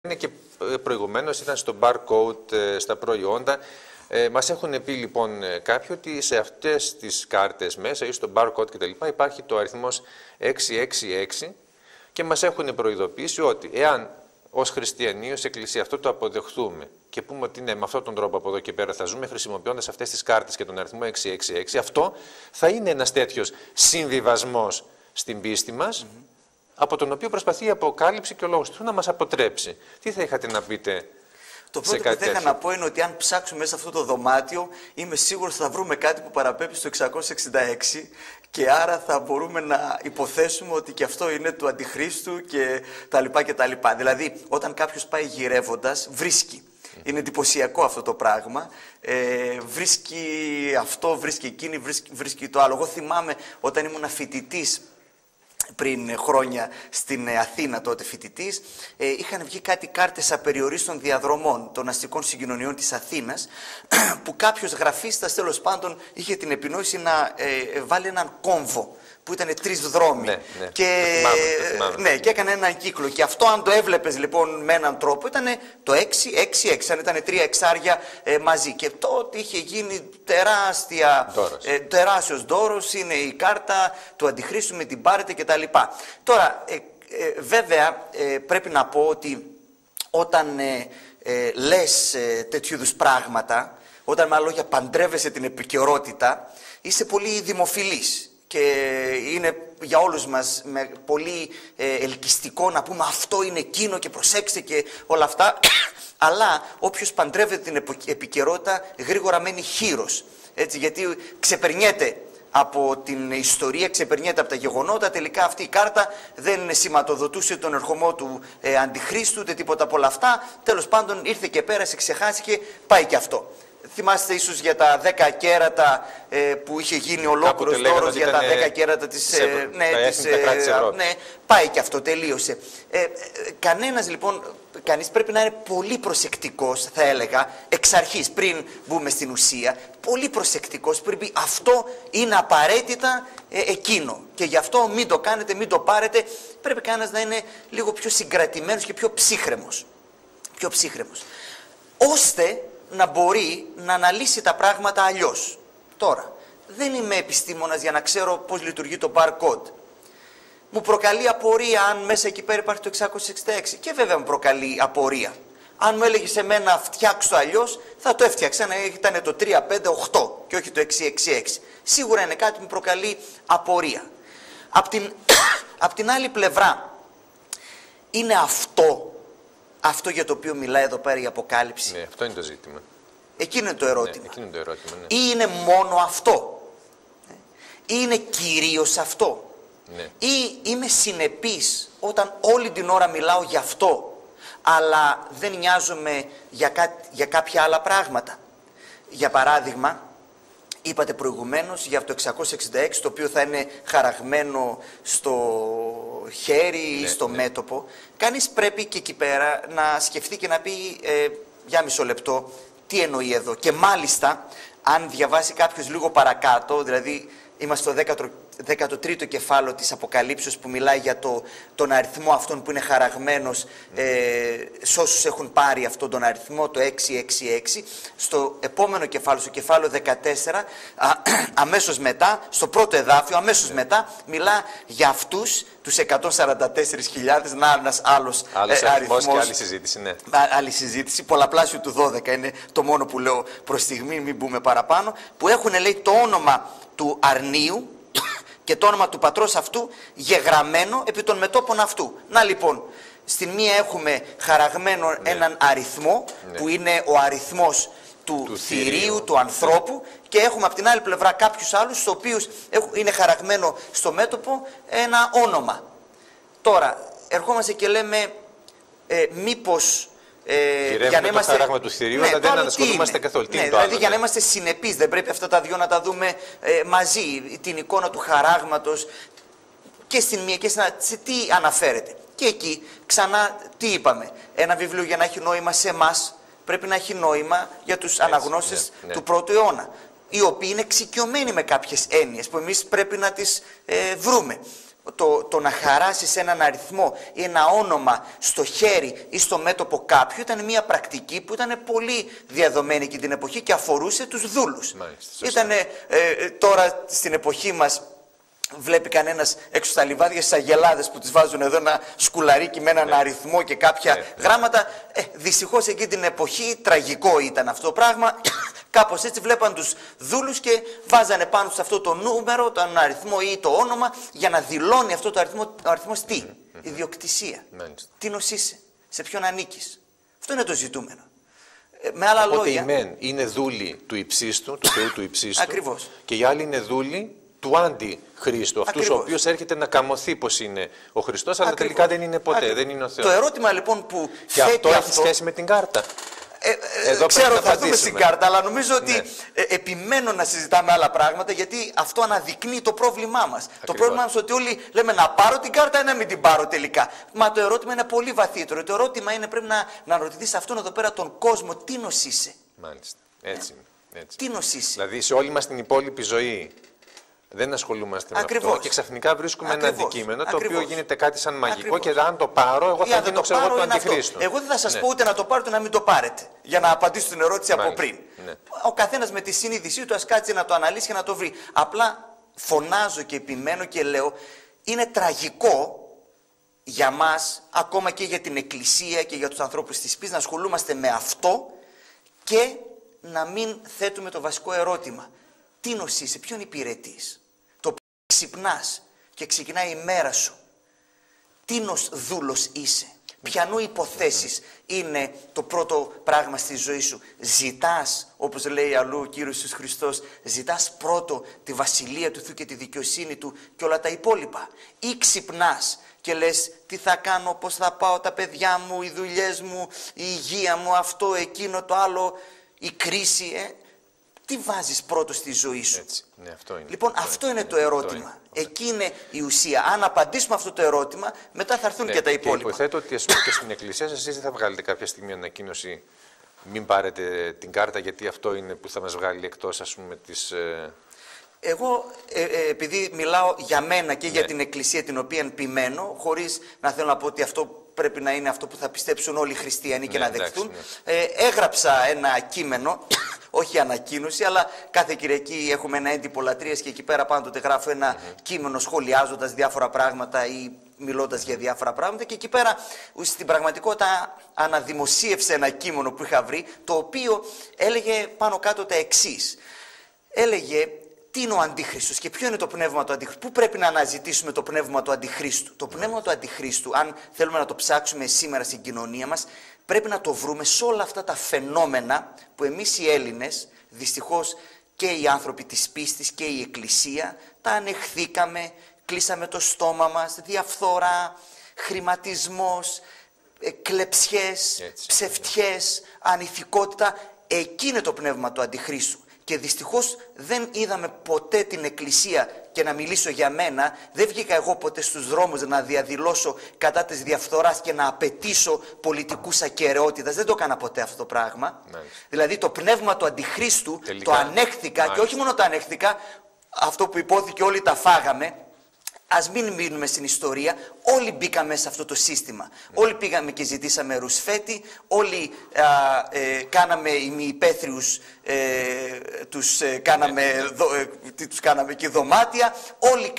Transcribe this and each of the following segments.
Είναι και προηγουμένως ήταν στο barcode στα προϊόντα. Μας έχουν πει λοιπόν κάποιοι ότι σε αυτές τις κάρτες μέσα ή στο barcode κτλ. Υπάρχει το αριθμός 666 και μας έχουν προειδοποιήσει ότι εάν ως χριστιανοί, ως εκκλησία αυτό το αποδεχθούμε και πούμε ότι είναι με αυτόν τον τρόπο από εδώ και πέρα θα ζούμε χρησιμοποιώντας αυτές τις κάρτες και τον αριθμό 666, αυτό θα είναι ένας τέτοιος συμβιβασμός στην πίστη μας, από τον οποίο προσπαθεί η Αποκάλυψη και ο Λόγος του να μας αποτρέψει. Τι θα είχατε να πείτε? Το πρώτο που θα είχα να πω είναι ότι αν ψάξουμε μέσα σε αυτό το δωμάτιο, είμαι σίγουρος ότι θα βρούμε κάτι που παραπέμπει στο 666 και άρα θα μπορούμε να υποθέσουμε ότι και αυτό είναι του Αντιχρίστου και τα λοιπά και τα λοιπά. Δηλαδή, όταν κάποιος πάει γυρεύοντας, βρίσκει. Είναι εντυπωσιακό αυτό το πράγμα. Βρίσκει αυτό, βρίσκει εκείνη, βρίσκει το άλλο. Εγώ θυμάμαι όταν ήμουν φοιτητής πριν χρόνια στην Αθήνα, τότε φοιτητής, είχαν βγει κάτι κάρτες απεριορίστων διαδρομών των αστικών συγκοινωνιών της Αθήνας, που κάποιος γραφίστας τέλος πάντων είχε την επινόηση να βάλει έναν κόμβο που ήταν 3 δρόμοι. Ναι. Και, ναι, και έκανε έναν κύκλο. Και αυτό, αν το έβλεπες λοιπόν με έναν τρόπο, ήταν το 666, αν ήταν 3 εξάρια μαζί. Και τότε είχε γίνει τεράστιος δώρος, είναι η κάρτα του Αντιχρίστου, με την πάρετε κτλ. Τώρα, βέβαια, πρέπει να πω ότι όταν λες τέτοιου είδους πράγματα, όταν με άλλα λόγια παντρεύεσαι την επικαιρότητα, είσαι πολύ δημοφιλής. Και είναι για όλους μας πολύ ελκυστικό να πούμε αυτό είναι εκείνο και προσέξτε και όλα αυτά. Αλλά όποιος παντρεύεται την επικαιρότητα γρήγορα μένει χήρος. Έτσι, γιατί ξεπερνιέται από την ιστορία, ξεπερνιέται από τα γεγονότα. Τελικά αυτή η κάρτα δεν σηματοδοτούσε τον ερχομό του Αντιχρίστου, ούτε τίποτα από όλα αυτά. Τέλος πάντων ήρθε και πέρασε, ξεχάστηκε, πάει και αυτό. Θυμάστε ίσως για τα 10 κέρατα που είχε γίνει ολόκληρος δώρος για τα 10 κέρατα της... ναι, πάει και αυτό, τελείωσε. Κανένας λοιπόν, κανείς πρέπει να είναι πολύ προσεκτικός, θα έλεγα, εξ αρχής, πριν μπούμε στην ουσία, πολύ προσεκτικός, πρέπει αυτό είναι απαραίτητα εκείνο. Και γι' αυτό μην το κάνετε, μην το πάρετε, πρέπει κανένας να είναι λίγο πιο συγκρατημένος και πιο ψύχρεμος. Πιο ψύχρεμος. Ώστε να μπορεί να αναλύσει τα πράγματα αλλιώς. Τώρα, δεν είμαι επιστήμονας για να ξέρω πώς λειτουργεί το barcode. Μου προκαλεί απορία αν μέσα εκεί πέρα υπάρχει το 666. Και βέβαια μου προκαλεί απορία. Αν μου έλεγε σε μένα φτιάξω το αλλιώς, θα το έφτιαξα. Ήταν το 358 και όχι το 666. Σίγουρα είναι κάτι που μου προκαλεί απορία. Απ' την άλλη πλευρά, είναι αυτό για το οποίο μιλάει εδώ πέρα η Αποκάλυψη. Ναι, αυτό είναι το ζήτημα. Εκείνο είναι το ερώτημα. Ναι, εκείνο είναι το ερώτημα, ναι. Ή είναι μόνο αυτό. Ή είναι κυρίως αυτό. Ναι. Ή είμαι συνεπής όταν όλη την ώρα μιλάω για αυτό, αλλά δεν νοιάζομαι για κάποια άλλα πράγματα. Για παράδειγμα, είπατε προηγουμένως για το 666, το οποίο θα είναι χαραγμένο στο χέρι ή στο μέτωπο. Κανείς πρέπει και εκεί πέρα να σκεφτεί και να πει για μισό λεπτό τι εννοεί εδώ. Και μάλιστα, αν διαβάσει κάποιος λίγο παρακάτω, δηλαδή είμαστε στο 13ο κεφάλαιο της Αποκαλύψεως που μιλάει για τον αριθμό αυτόν που είναι χαραγμένος σε όσους έχουν πάρει αυτόν τον αριθμό, το 666. Στο επόμενο κεφάλαιο, στο κεφάλαιο 14, αμέσως μετά, στο πρώτο εδάφιο, αμέσως μετά, μιλά για αυτούς τους 144.000, να ένας άλλος αριθμός και άλλη συζήτηση, ναι. Άλλη συζήτηση, πολλαπλάσιο του 12 είναι το μόνο που λέω προς στιγμή, μην μπούμε παραπάνω, που έχουν, λέει, το όνομα του αρνίου και το όνομα του πατρός αυτού γεγραμμένο επί των μετώπων αυτού. Να λοιπόν, στην μία έχουμε χαραγμένο έναν αριθμό, που είναι ο αριθμός του θηρίου, του ανθρώπου, και έχουμε από την άλλη πλευρά κάποιους άλλους, στους οποίους είναι χαραγμένο στο μέτωπο ένα όνομα. Τώρα, ερχόμαστε και λέμε μήπως... για να είμαστε... το χαράγμα του θηρίου, αλλά δεν ανασχολούμαστε καθόλου. Τι είναι το άλλο, δηλαδή για να είμαστε συνεπείς, δεν πρέπει αυτά τα δύο να τα δούμε μαζί, την εικόνα του χαράγματος και στην μία και στην άλλη, σε τι αναφέρεται. Και εκεί ξανά τι είπαμε, ένα βιβλίο για να έχει νόημα σε εμάς πρέπει να έχει νόημα για τους αναγνώστες του πρώτου αιώνα, οι οποίοι είναι εξοικειωμένοι με κάποιες έννοιες που εμείς πρέπει να τις βρούμε. το να χαράσεις έναν αριθμό ή ένα όνομα στο χέρι ή στο μέτωπο κάποιου ήταν μια πρακτική που ήταν πολύ διαδομένη εκείνη την εποχή και αφορούσε τους δούλους. Ήτανε τώρα στην εποχή μας, βλέπει κανένας έξω στα λιβάδια στις αγελάδες που τις βάζουν εδώ ένα σκουλαρίκι με έναν αριθμό και κάποια γράμματα. Δυστυχώς εκείνη την εποχή τραγικό ήταν αυτό το πράγμα. Κάπως έτσι βλέπαν τους δούλους και βάζανε πάνω σε αυτό το νούμερο, τον αριθμό ή το όνομα για να δηλώνει αυτό το αριθμό. Ο αριθμός τι? Ιδιοκτησία. Τι νοσείσαι, σε ποιον ανήκεις. Αυτό είναι το ζητούμενο. Με άλλα λόγια. Οι μεν είναι δούλοι του υψίστου, του Θεού του υψίστου. Ακριβώς. Και οι άλλοι είναι δούλοι του αντιχρίστου. Αυτούς ο οποίος έρχεται να καμωθεί πως είναι ο Χριστός, αλλά τελικά δεν είναι ποτέ. Δεν είναι ο Θεός. Το ερώτημα λοιπόν που και αυτό έχει σχέση με την κάρτα. Εδώ ξέρω, θα δούμε στην κάρτα, αλλά νομίζω ότι επιμένω να συζητάμε άλλα πράγματα, γιατί αυτό αναδεικνύει το πρόβλημά μας. Το πρόβλημά μας ότι όλοι λέμε να πάρω την κάρτα ή να μην την πάρω τελικά. Μα το ερώτημα είναι πολύ βαθύτερο. Το ερώτημα είναι πρέπει να ρωτηθείς αυτόν εδώ πέρα τον κόσμο, τι νοσείσαι. Μάλιστα. Έτσι. Τι νοσείσαι. Δηλαδή σε όλη μας την υπόλοιπη ζωή δεν ασχολούμαστε με αυτό και ξαφνικά βρίσκουμε ένα αντικείμενο το οποίο γίνεται κάτι σαν μαγικό και αν το πάρω, εγώ θα γίνω ξέρω του αντιχρίστου. Εγώ δεν θα σας πω ούτε να το πάρετε να μην το πάρετε, για να απαντήσω την ερώτηση από πριν. Ο καθένας με τη συνείδησή του ας κάτσει να το αναλύσει και να το βρει. Απλά φωνάζω και επιμένω και λέω, είναι τραγικό για μας, ακόμα και για την Εκκλησία και για τους ανθρώπους της πίστης, να ασχολούμαστε με αυτό και να μην θέτουμε το βασικό ερώτημα. Τι νοσείσαι, ποιον υπηρετείς. Το που ξυπνάς και ξεκινάει η μέρα σου. Τι δούλος είσαι. Ποιανού υποθέσεις είναι το πρώτο πράγμα στη ζωή σου. Ζητάς, όπως λέει αλλού ο Κύριος Ιησούς Χριστός, ζητάς πρώτο τη βασιλεία του Θεού και τη δικαιοσύνη του και όλα τα υπόλοιπα. Ή ξυπνάς και λες τι θα κάνω, πώς θα πάω, τα παιδιά μου, οι δουλειές μου, η υγεία μου, αυτό, εκείνο, το άλλο, η κρίση, Τι βάζεις πρώτο στη ζωή σου. Έτσι. Ναι, αυτό είναι. Λοιπόν, αυτό είναι το ερώτημα. Εκεί είναι η ουσία. Αν απαντήσουμε αυτό το ερώτημα, μετά θα έρθουν και τα υπόλοιπα. Και υποθέτω ότι και στην Εκκλησία εσείς δεν θα βγάλετε κάποια στιγμή ανακοίνωση μην πάρετε την κάρτα, γιατί αυτό είναι που θα μας βγάλει εκτός, ας πούμε, της... Εγώ, επειδή μιλάω για μένα και για την Εκκλησία την οποία επιμένω, χωρίς να θέλω να πω ότι αυτό πρέπει να είναι αυτό που θα πιστέψουν όλοι οι χριστιανοί και να δεχτούν, έγραψα ένα κείμενο, όχι ανακοίνωση, αλλά κάθε Κυριακή έχουμε ένα έντυπο λατρείας και εκεί πέρα πάντοτε γράφω ένα κείμενο σχολιάζοντας διάφορα πράγματα ή μιλώντας για διάφορα πράγματα, και εκεί πέρα στην πραγματικότητα αναδημοσίευσε ένα κείμενο που είχα βρει, το οποίο έλεγε πάνω κάτω τα εξής. Έλεγε τι είναι ο Αντίχριστος και ποιο είναι το πνεύμα του Αντιχρίστου. Πού πρέπει να αναζητήσουμε το πνεύμα του Αντιχρίστου. Το πνεύμα του Αντιχρίστου, αν θέλουμε να το ψάξουμε σήμερα στην κοινωνία μας, πρέπει να το βρούμε σε όλα αυτά τα φαινόμενα που εμείς οι Έλληνες, δυστυχώς και οι άνθρωποι της πίστης και η Εκκλησία, τα ανεχθήκαμε, κλείσαμε το στόμα μας, διαφθορά, χρηματισμός, κλεψιές, ψευτιές, ανηθικότητα. Εκεί είναι το πνεύμα του Αντιχρίστου. Και δυστυχώς δεν είδαμε ποτέ την Εκκλησία, και να μιλήσω για μένα, δεν βγήκα εγώ ποτέ στους δρόμους να διαδηλώσω κατά της διαφθοράς και να απαιτήσω πολιτικούς ακεραιότητας. Δεν το έκανα ποτέ αυτό το πράγμα. Δηλαδή το πνεύμα του Αντιχρίστου τελικά, το ανέχθηκα και όχι μόνο το ανέχθηκα, αυτό που υπόθηκε όλοι τα φάγαμε. Ας μην μείνουμε στην ιστορία, όλοι μπήκαμε σε αυτό το σύστημα. Όλοι πήγαμε και ζητήσαμε ρουσφέτη, όλοι κάναμε ημιυπαίθριους, τους κάναμε και δωμάτια, όλοι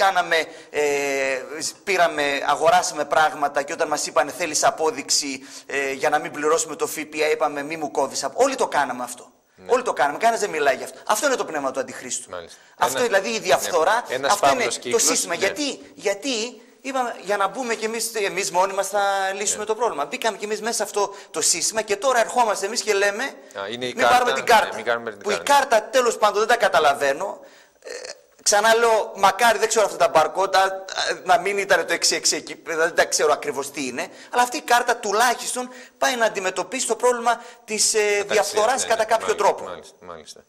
αγοράσαμε πράγματα και όταν μας είπανε θέλεις απόδειξη για να μην πληρώσουμε το ΦΠΑ, είπαμε μη μου κόβεις. Όλοι το κάναμε αυτό. Ναι. Όλοι το κάνουμε, κανένας δεν μιλάει γι' αυτό. Αυτό είναι το πνεύμα του Αντιχρίστου. Μάλιστα. Αυτό δηλαδή η διαφθορά, αυτό είναι το σύστημα. Ναι. Γιατί είπαμε, για να μπούμε κι εμείς μόνοι μας θα λύσουμε το πρόβλημα. Μπήκαμε κι εμείς μέσα σε αυτό το σύστημα και τώρα ερχόμαστε εμείς και λέμε μην πάρουμε την κάρτα. Που η κάρτα τέλος πάντων δεν τα καταλαβαίνω. Ξανά λέω, μακάρι δεν ξέρω αυτά τα μπαρκότα, να μην ήταν το 666 εκεί, δεν τα ξέρω ακριβώς τι είναι, αλλά αυτή η κάρτα τουλάχιστον πάει να αντιμετωπίσει το πρόβλημα της διαφθοράς κατά κάποιο τρόπο. Μάλιστα.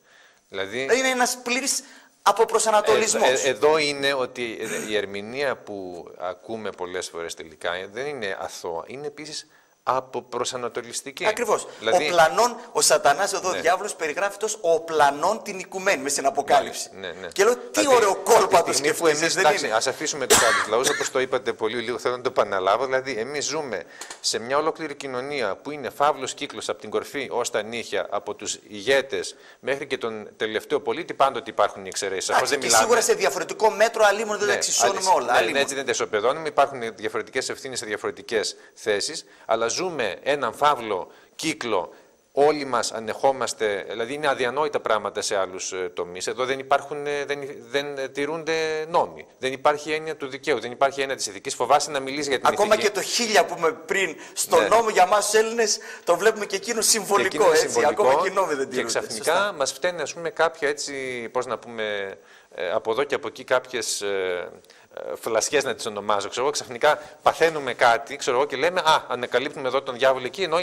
Δηλαδή είναι ένας πλήρης αποπροσανατολισμός. Εδώ είναι ότι η ερμηνεία που ακούμε πολλές φορές τελικά δεν είναι αθώα, είναι επίσης από προσανατολιστική. Ακριβώς. Δηλαδή... Ο πλανών, ο Σατανάς εδώ, ναι. ο διάβολος περιγράφεται ως ο πλανών την οικουμένη μες στην Αποκάλυψη. Ναι, ναι. Και λέω τι ωραίο κόλπα το σκεφτείς, δεν είναι? Ας αφήσουμε τους άλλους λαούς, όπως το είπατε πολύ λίγο, θέλω να το επαναλάβω. Δηλαδή, εμείς ζούμε σε μια ολόκληρη κοινωνία που είναι φαύλος κύκλος από την κορφή ως τα νύχια, από τους ηγέτες μέχρι και τον τελευταίο πολίτη. Πάντοτε υπάρχουν οι εξαιρέσεις. Και σίγουρα σε διαφορετικό μέτρο, αλλήμον δεν τα εξισώνουμε όλα. Ναι, έτσι δεν τα ισοπεδώνουμε. Υπάρχουν διαφορετικές ευθύνες σε διαφορετικές θέσεις, αλλά ζούμε έναν φαύλο κύκλο. Όλοι μας ανεχόμαστε, δηλαδή είναι αδιανόητα πράγματα σε άλλους τομείς. Εδώ δεν τηρούνται νόμοι. Δεν υπάρχει έννοια του δικαίου, δεν υπάρχει έννοια της ηθικής. Φοβάσαι να μιλήσει για την ακόμα ηθική. Και το 1000 που είπαμε πριν στον νόμο για μας τους Έλληνες, το βλέπουμε και εκείνο συμβολικό. Ακόμα και οι νόμοι δεν τηρούνται. Και ξαφνικά μας φταίνουν, ας πούμε, κάποια έτσι, πώς να πούμε, από εδώ και από εκεί κάποιες φλασιές να τις ονομάζω, ξέρω εγώ, ξαφνικά παθαίνουμε κάτι, ξέρω εγώ, και λέμε ανακαλύπτουμε εδώ τον διάβολο εκεί, ενώ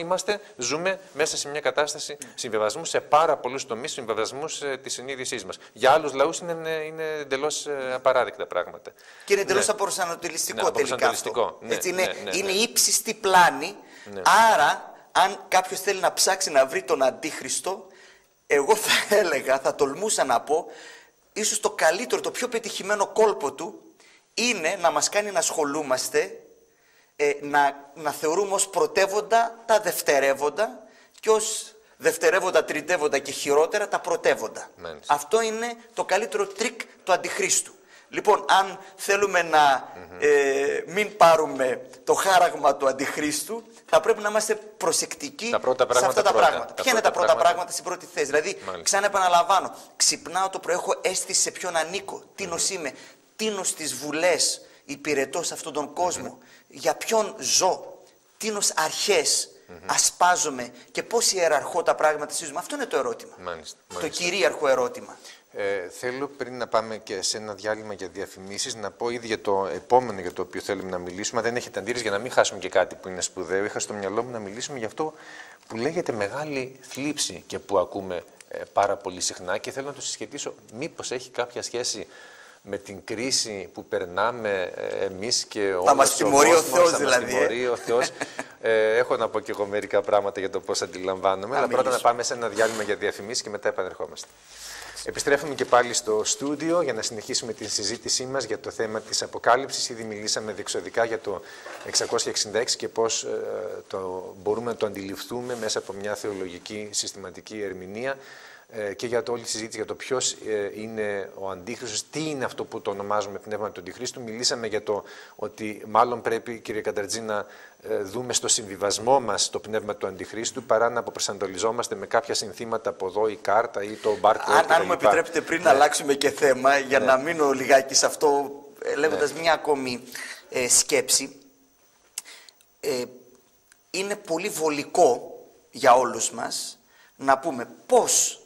ζούμε μέσα σε μια κατάσταση συμβιβασμού σε πάρα πολλούς τομείς, συμβιβασμούς της συνείδησής μας. Για άλλους λαούς είναι εντελώς απαράδεκτα πράγματα. Και είναι εντελώς απροσανατολιστικό τελικά αυτό. Ναι, είναι ύψιστη πλάνη, άρα αν κάποιος θέλει να ψάξει να βρει τον Αντίχριστο, εγώ θα έλεγα, θα τολμούσα να πω, ίσως το καλύτερο, το πιο πετυχημένο κόλπο του είναι να μας κάνει να ασχολούμαστε, να θεωρούμε ως πρωτεύοντα τα δευτερεύοντα και ως δευτερεύοντα, τριτεύοντα και χειρότερα τα πρωτεύοντα. Αυτό είναι το καλύτερο τρίκ του Αντιχρίστου. Λοιπόν, αν θέλουμε να μην πάρουμε το χάραγμα του Αντιχρίστου, θα πρέπει να είμαστε προσεκτικοί σε αυτά τα πράγματα. Ποια είναι τα πρώτα πράγματα στην πρώτη θέση? Δηλαδή, ξανά επαναλαμβάνω, ξυπνάω το πρωί, έχω αίσθηση σε ποιον ανήκω, τίνος είμαι, τίνος στις βουλές, υπηρετώ σε αυτόν τον κόσμο, για ποιον ζω, τίνος αρχές ασπάζομαι και πώς ιεραρχώ τα πράγματα στη ζωή μου. Αυτό είναι το ερώτημα. Το κυρίαρχο ερώτημα. Θέλω πριν να πάμε και σε ένα διάλειμμα για διαφημίσεις να πω ήδη για το επόμενο για το οποίο θέλουμε να μιλήσουμε. Δεν έχετε αντίρρηση για να μην χάσουμε και κάτι που είναι σπουδαίο. Είχα στο μυαλό μου να μιλήσουμε για αυτό που λέγεται μεγάλη θλίψη και που ακούμε πάρα πολύ συχνά και θέλω να το συσχετίσω. Μήπως έχει κάποια σχέση με την κρίση που περνάμε εμείς και ο θα μας τιμωρεί ο Θεός δηλαδή. Ο Θεός. Έχω να πω και εγώ μερικά πράγματα για το πώς αντιλαμβάνομαι. Αλλά πρώτα να πάμε σε ένα διάλειμμα για διαφημίσεις και μετά επανερχόμαστε. Επιστρέφουμε και πάλι στο στούντιο για να συνεχίσουμε τη συζήτησή μας για το θέμα της Αποκάλυψης. Ήδη μιλήσαμε διεξοδικά για το 666 και πώς μπορούμε να το αντιληφθούμε μέσα από μια θεολογική συστηματική ερμηνεία και για όλη τη συζήτηση για το ποιος είναι ο Αντίχριστος, τι είναι αυτό που το ονομάζουμε πνεύμα του Αντιχρίστου. Μιλήσαμε για το ότι μάλλον πρέπει, κύριε Κανταρτζή, να δούμε στο συμβιβασμό μας το πνεύμα του Αντιχρίστου παρά να αποπροσανατολιζόμαστε με κάποια συνθήματα από εδώ, η κάρτα ή το barcode. Αν μου επιτρέπετε πριν να αλλάξουμε και θέμα, για να μείνω λιγάκι σε αυτό, λέγοντας μια ακόμη σκέψη, είναι πολύ βολικό για όλους μας να πούμε πώς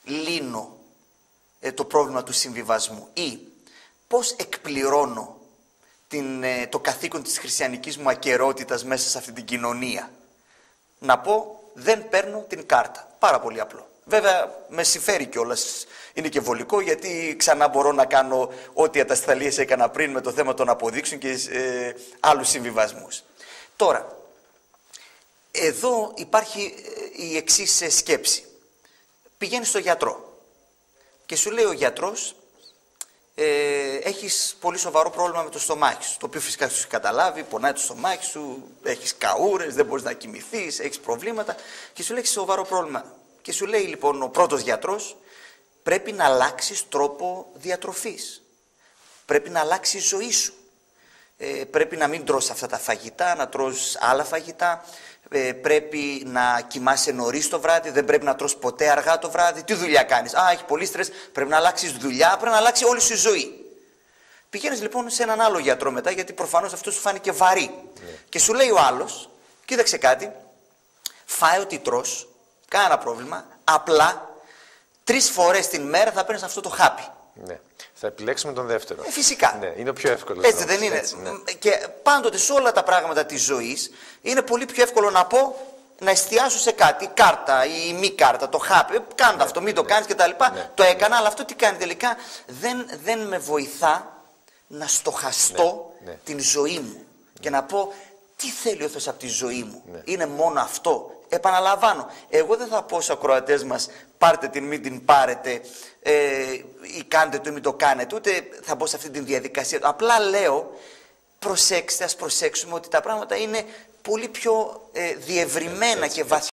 λύνω το πρόβλημα του συμβιβασμού ή πώς εκπληρώνω το καθήκον της χριστιανικής μου ακερότητας μέσα σε αυτή την κοινωνία. Να πω, δεν παίρνω την κάρτα. Πάρα πολύ απλό. Βέβαια, με συμφέρει κιόλας. Είναι και βολικό, γιατί ξανά μπορώ να κάνω ό,τι ατασταλίες έκανα πριν με το θέμα των αποδείξεων και άλλους συμβιβασμούς. Τώρα, εδώ υπάρχει η εξής σκέψη. Πηγαίνεις στο γιατρό και σου λέει ο γιατρός έχεις πολύ σοβαρό πρόβλημα με το στομάχι σου, το οποίο φυσικά σου καταλάβει, πονάει το στομάχι σου, έχεις καούρες, δεν μπορείς να κοιμηθείς, έχεις προβλήματα και σου λέει έχεις σοβαρό πρόβλημα. Και σου λέει λοιπόν ο πρώτος γιατρός, πρέπει να αλλάξεις τρόπο διατροφής, πρέπει να αλλάξεις ζωή σου, πρέπει να μην τρως αυτά τα φαγητά, να τρως άλλα φαγητά, πρέπει να κοιμάσαι νωρίς το βράδυ, δεν πρέπει να τρως ποτέ αργά το βράδυ. Τι δουλειά κάνεις? Έχει πολύ στρες, πρέπει να αλλάξεις δουλειά, πρέπει να αλλάξει όλη σου η ζωή. Πηγαίνεις λοιπόν σε έναν άλλο γιατρό μετά, γιατί προφανώς αυτό σου φάνηκε βαρύ. Και σου λέει ο άλλος, κοίταξε κάτι, φάε ό,τι τρως, κανένα πρόβλημα, απλά 3 φορές την μέρα θα παίρνεις αυτό το χάπι. Ναι. Θα επιλέξουμε τον δεύτερο. Φυσικά. Ναι, είναι ο πιο εύκολος. Έτσι δεν είναι? Έτσι, ναι. Και πάντοτε σε όλα τα πράγματα της ζωής είναι πολύ πιο εύκολο να πω, να εστιάσω σε κάτι, κάρτα ή μη κάρτα, το χάπι, κάντε αυτό, μην το κάνεις κτλ. Το έκανα, αλλά αυτό τι κάνει τελικά? Δεν με βοηθά να στοχαστώ την ζωή μου και να πω τι θέλει ο Θεός από τη ζωή μου. Είναι μόνο αυτό. Επαναλαμβάνω, εγώ δεν θα πω στους ακροατές μας πάρτε την, μην την πάρετε ή κάντε το ή μην το κάνετε, ούτε θα μπω σε αυτή τη διαδικασία. Απλά λέω, προσέξτε, ας προσέξουμε ότι τα πράγματα είναι πολύ πιο διευρυμένα και βαθιά.